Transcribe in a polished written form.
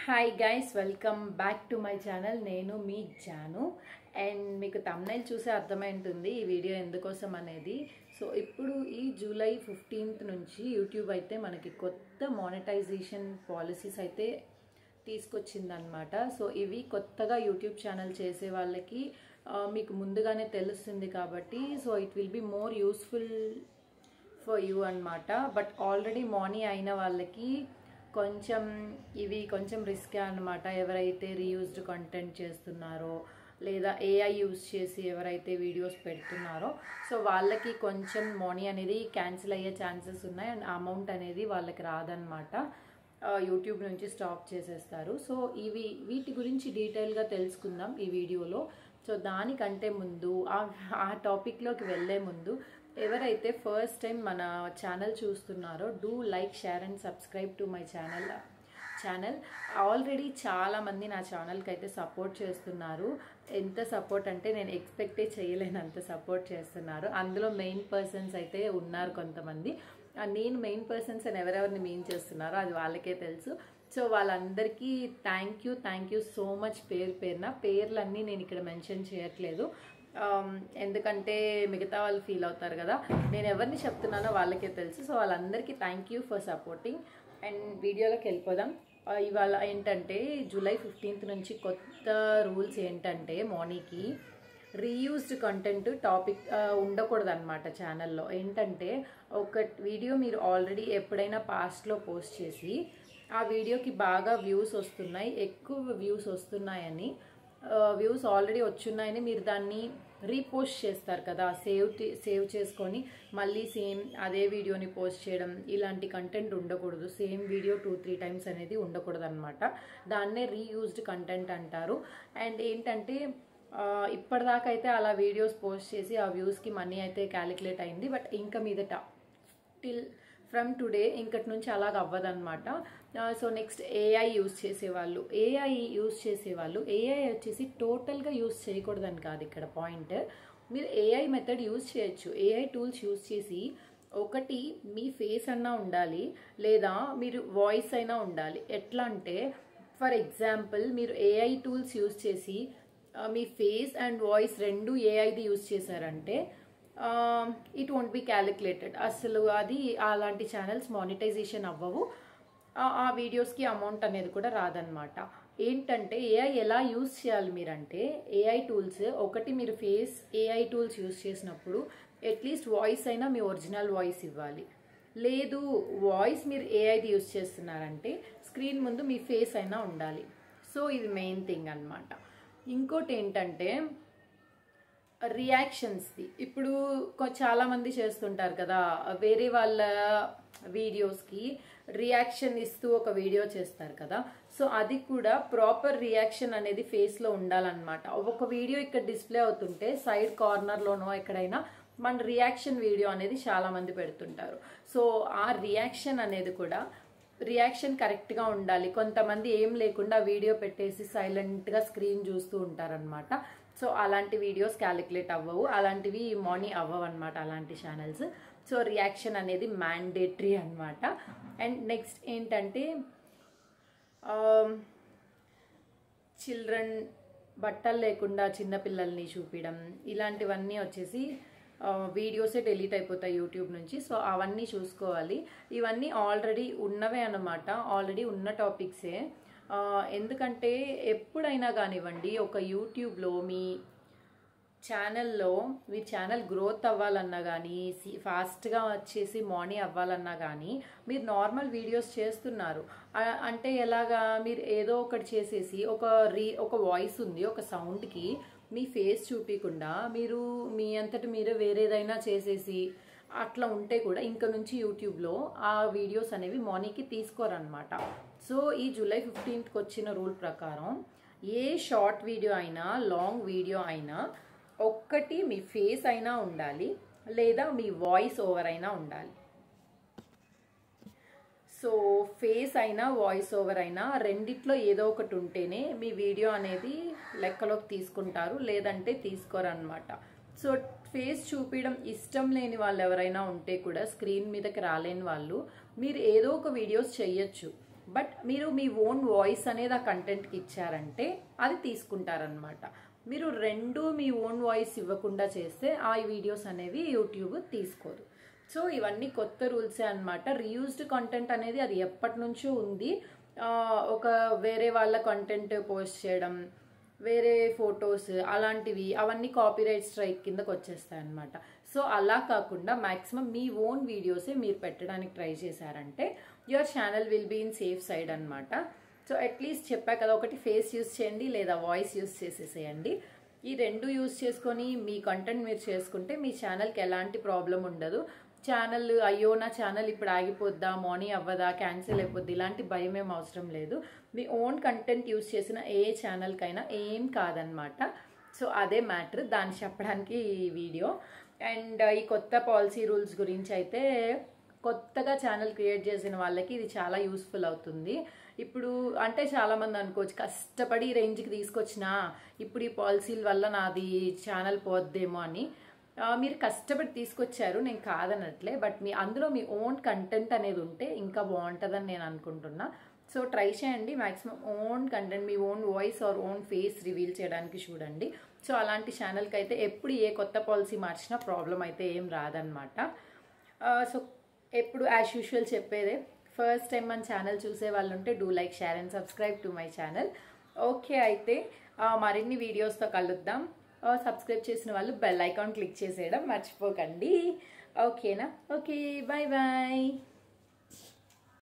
Hi guys, welcome back to my channel. నేను మీ Janu. And మీకు thumbnail చూసే అర్థమైంటుంది ఈ వీడియో ఎందుకోసం అనేది. సో ఇప్పుడు ఈ జూలై 15th నుంచి యూట్యూబ్ అయితే మనకి కొత్త మానిటైజేషన్ పాలసీస్ అయితే తీసుకొచ్చిందనమాట. సో ఇవి కొత్తగా యూట్యూబ్ ఛానల్ చేసే వాళ్ళకి మీకు ముందుగానే తెలుస్తుంది కాబట్టి so it will be more useful for you అనమాట. బట్ ఆల్రెడీ మనీ అయిన వాళ్ళకి కొంచెం రిస్క్ అనమాట. ఎవరైతే రీయూజ్డ్ కంటెంట్ చేస్తున్నారో లేదా ఏఐ యూజ్ చేసి ఎవరైతే వీడియోస్ పెడుతున్నారో సో వాళ్ళకి కొంచెం మనీ అనేది క్యాన్సిల్ అయ్యే ఛాన్సెస్ ఉన్నాయి. అండ్ అమౌంట్ అనేది వాళ్ళకి రాదనమాట, యూట్యూబ్ నుంచి స్టాప్ చేసేస్తారు. సో వీటి గురించి డీటెయిల్గా తెలుసుకుందాం ఈ వీడియోలో. సో దానికంటే ముందు ఆ టాపిక్లోకి వెళ్ళే ముందు ఎవరైతే ఫస్ట్ టైం మన ఛానల్ చూస్తున్నారో do like, share and subscribe to my channel. Already చాలామంది నా ఛానల్కి అయితే సపోర్ట్ చేస్తున్నారు. ఎంత సపోర్ట్ అంటే నేను ఎక్స్పెక్టే చేయలేనంత సపోర్ట్ చేస్తున్నారు. అందులో మెయిన్ పర్సన్స్ అయితే ఉన్నారు కొంతమంది. నేను మెయిన్ పర్సన్స్ అని ఎవరెవరిని మెయిన్ చేస్తున్నారో అది వాళ్ళకే తెలుసు. సో వాళ్ళందరికీ థ్యాంక్ యూ సో మచ్. పేర్లన్నీ నేను ఇక్కడ మెన్షన్ చేయట్లేదు, ఎందుకంటే మిగతా వాళ్ళు ఫీల్ అవుతారు కదా. నేను ఎవరిని చెప్తున్నానో వాళ్ళకే తెలుసు. సో వాళ్ళందరికీ thank you for supporting. And వీడియోలోకి వెళ్ళిపోదాం. ఇవాళ ఏంటంటే జూలై 15th నుంచి కొత్త రూల్స్ ఏంటంటే మార్నింగ్కి రీయూజ్డ్ కంటెంట్ టాపిక్ ఉండకూడదు అనమాట ఛానల్లో. ఏంటంటే ఒక వీడియో మీరు ఆల్రెడీ ఎప్పుడైనా పాస్ట్లో పోస్ట్ చేసి ఆ వీడియోకి బాగా వ్యూస్ వస్తున్నాయి, ఎక్కువ వ్యూస్ వస్తున్నాయని, వ్యూస్ ఆల్రెడీ వచ్చున్నాయని మీరు దాన్ని రీపోస్ట్ చేస్తారు కదా, సేవ్ చేసుకొని మళ్ళీ సేమ్ అదే వీడియోని పోస్ట్ చేయడం, ఇలాంటి కంటెంట్ ఉండకూడదు. సేమ్ వీడియో 2-3 times అనేది ఉండకూడదు అనమాట. దాన్నే రీయూజ్డ్ కంటెంట్ అంటారు. అండ్ ఏంటంటే ఇప్పటిదాకా అయితే అలా వీడియోస్ పోస్ట్ చేసి ఆ వ్యూస్కి మనీ అయితే క్యాలిక్యులేట్ అయింది. బట్ ఇంకా మీదట ఫ్రమ్ టుడే ఇంకటి నుంచి అలాగ అవ్వదన్నమాట. సో నెక్స్ట్ ఏఐ యూజ్ చేసేవాళ్ళు ఏఐ వచ్చేసి టోటల్గా యూజ్ చేయకూడదని కాదు ఇక్కడ పాయింట్. మీరు ఏఐ మెథడ్ యూజ్ చేయొచ్చు. ఏఐ టూల్స్ యూజ్ చేసి ఒకటి మీ ఫేస్ అన్నా ఉండాలి లేదా మీరు వాయిస్ అయినా ఉండాలి. ఎట్లా అంటే ఫర్ ఎగ్జాంపుల్ మీరు ఏఐ టూల్స్ యూజ్ చేసి మీ ఫేస్ అండ్ వాయిస్ రెండు ఏఐది యూజ్ చేశారంటే ఇట్ వోంట్ బి క్యాలిక్యులేటెడ్. అసలు అది అలాంటి ఛానల్స్ మానిటైజేషన్ అవ్వవు. ఆ వీడియోస్కి అమౌంట్ అనేది కూడా రాదనమాట. ఏంటంటే ఏఐ ఎలా యూజ్ చేయాలి మీరంటే ఏఐ టూల్స్ ఒకటి మీరు ఫేస్ ఏఐ టూల్స్ యూజ్ చేసినప్పుడు అట్లీస్ట్ వాయిస్ అయినా మీ ఒరిజినల్ వాయిస్ ఇవ్వాలి. లేదు వాయిస్ మీరు ఏఐది యూజ్ చేస్తున్నారంటే స్క్రీన్ ముందు మీ ఫేస్ అయినా ఉండాలి. సో ఇది మెయిన్ థింగ్ అనమాట. ఇంకోటి ఏంటంటే రియాక్షన్స్ది. ఇప్పుడు చాలామంది చేస్తుంటారు కదా, వేరే వాళ్ళ వీడియోస్కి రియాక్షన్ ఇస్తూ ఒక వీడియో చేస్తారు కదా. సో అది కూడా ప్రాపర్ రియాక్షన్ అనేది ఫేస్లో ఉండాలన్నమాట. ఒక వీడియో ఇక్కడ డిస్ప్లే అవుతుంటే సైడ్ కార్నర్లోనో ఎక్కడైనా మన రియాక్షన్ వీడియో అనేది చాలామంది పెడుతుంటారు. సో ఆ రియాక్షన్ అనేది కూడా రియాక్షన్ కరెక్ట్గా ఉండాలి. కొంతమంది ఏం లేకుండా వీడియో పెట్టేసి సైలెంట్గా స్క్రీన్ చూస్తూ ఉంటారనమాట. సో అలాంటి వీడియోస్ క్యాలిక్యులేట్ అవ్వవు, అలాంటివి మనీ అవ్వవు అనమాట అలాంటి ఛానల్స్. సో రియాక్షన్ అనేది మ్యాండేటరీ అనమాట. అండ్ నెక్స్ట్ ఏంటంటే చిల్డ్రన్ బట్టలు లేకుండా చిన్నపిల్లల్ని చూపించడం, ఇలాంటివన్నీ వచ్చేసి వీడియోసే డిలీట్ అయిపోతాయి యూట్యూబ్ నుంచి. సో అవన్నీ చూసుకోవాలి. ఇవన్నీ ఆల్రెడీ ఉన్నవే అన్నమాట, ఆల్రెడీ ఉన్న టాపిక్సే. ఎందుకంటే ఎప్పుడైనా కానివ్వండి ఒక యూట్యూబ్లో మీ ఛానల్ గ్రోత్ అవ్వాలన్నా కానీ ఫాస్ట్గా వచ్చేసి మనీ అవ్వాలన్నా కానీ మీరు నార్మల్ వీడియోస్ చేస్తున్నారు అంటే ఎలాగా, మీరు ఏదో ఒకటి చేసేసి ఒక వాయిస్ ఉంది, ఒక సౌండ్కి మీ ఫేస్ చూపించకుండా మీరు మీ అంతటి మీరే వేరేదైనా చేసేసి అట్లా ఉంటే కూడా ఇంక నుంచి యూట్యూబ్లో ఆ వీడియోస్ అనేవి మనీకి తీసుకోరనమాట. సో ఈ జూలై 15th వచ్చిన రూల్ ప్రకారం ఏ షార్ట్ వీడియో అయినా లాంగ్ వీడియో అయినా ఒక్కటి మీ ఫేస్ అయినా ఉండాలి లేదా మీ వాయిస్ ఓవర్ అయినా ఉండాలి. సో ఫేస్ అయినా వాయిస్ ఓవర్ అయినా రెండిట్లో ఏదో ఒకటి ఉంటేనే మీ వీడియో అనేది లెక్కలోకి తీసుకుంటారు, లేదంటే తీసుకోరన్నమాట. సో ఫేస్ చూపించడం ఇష్టం లేని వాళ్ళు ఎవరైనా ఉంటే కూడా స్క్రీన్ మీదకి రాలేని వాళ్ళు మీరు ఏదో ఒక వీడియోస్ చేయొచ్చు. బట్ మీరు మీ ఓన్ వాయిస్ అనేది ఆ కంటెంట్కి ఇచ్చారంటే అది తీసుకుంటారనమాట. మీరు రెండు మీ ఓన్ వాయిస్ ఇవ్వకుండా చేస్తే ఆ వీడియోస్ అనేవి యూట్యూబ్ తీసుకోదు. సో ఇవన్నీ కొత్త రూల్సే అనమాట. రీయూజ్డ్ కంటెంట్ అనేది అది ఎప్పటి నుంచో ఉంది. ఒక వేరే వాళ్ళ కంటెంట్ పోస్ట్ చేయడం, వేరే ఫొటోస్ అలాంటివి అవన్నీ కాపీరైట్ స్ట్రైక్ కిందకు వచ్చేస్తాయి అనమాట. సో అలా కాకుండా మ్యాక్సిమం మీ ఓన్ వీడియోసే మీరు పెట్టడానికి ట్రై చేశారంటే your channel will be in safe side అనమాట. సో అట్లీస్ట్ చెప్పా కదా, ఒకటి ఫేస్ యూస్ చేయండి లేదా వాయిస్ యూస్ చేసేసేయండి. ఈ రెండు యూస్ చేసుకొని మీ కంటెంట్ మీరు చేసుకుంటే మీ ఛానల్కి ఎలాంటి ప్రాబ్లం ఉండదు. ఛానల్ అయ్యో నా ఛానల్ ఇప్పుడు ఆగిపోద్దా, మనీ అవ్వదా, క్యాన్సిల్ అయిపోద్ది, ఇలాంటి భయం ఏం అవసరం లేదు. మీ ఓన్ కంటెంట్ యూస్ చేసిన ఏ ఛానల్కైనా ఏం కాదనమాట. సో అదే మ్యాటర్, దాన్ని చెప్పడానికి ఈ వీడియో. అండ్ ఈ కొత్త పాలసీ రూల్స్ గురించి అయితే కొత్తగా ఛానల్ క్రియేట్ చేసిన వాళ్ళకి ఇది చాలా యూస్ఫుల్ అవుతుంది. ఇప్పుడు అంటే చాలామంది అనుకోవచ్చు కష్టపడి రేంజ్కి తీసుకొచ్చినా ఇప్పుడు ఈ పాలసీల వల్ల నాది ఛానల్ పోద్దేమో అని. మీరు కష్టపడి తీసుకొచ్చారు, నేను కాదనట్లే, బట్ అందులో మీ ఓన్ కంటెంట్ అనేది ఉంటే ఇంకా బాగుంటుందని నేను అనుకుంటున్నా. సో ట్రై చేయండి, మ్యాక్సిమం ఓన్ కంటెంట్, మీ own voice or own face reveal చేయడానికి చూడండి. సో అలాంటి ఛానల్కి అయితే ఎప్పుడు ఏ కొత్త పాలసీ మార్చినా ప్రాబ్లం అయితే ఏం రాదనమాట. సో ఎప్పుడు యాజ్ యూజువల్ చెప్పేదే, ఫస్ట్ టైం మన ఛానల్ చూసే వాళ్ళు ఉంటే do like, share and subscribe to my channel. Okay, అయితే మరిన్ని వీడియోస్తో కలుద్దాం. సబ్స్క్రైబ్ చేసిన వాళ్ళు బెల్ ఐకాన్ క్లిక్ చేసేయడం మర్చిపోకండి. ఓకేనా? Okay, bye bye.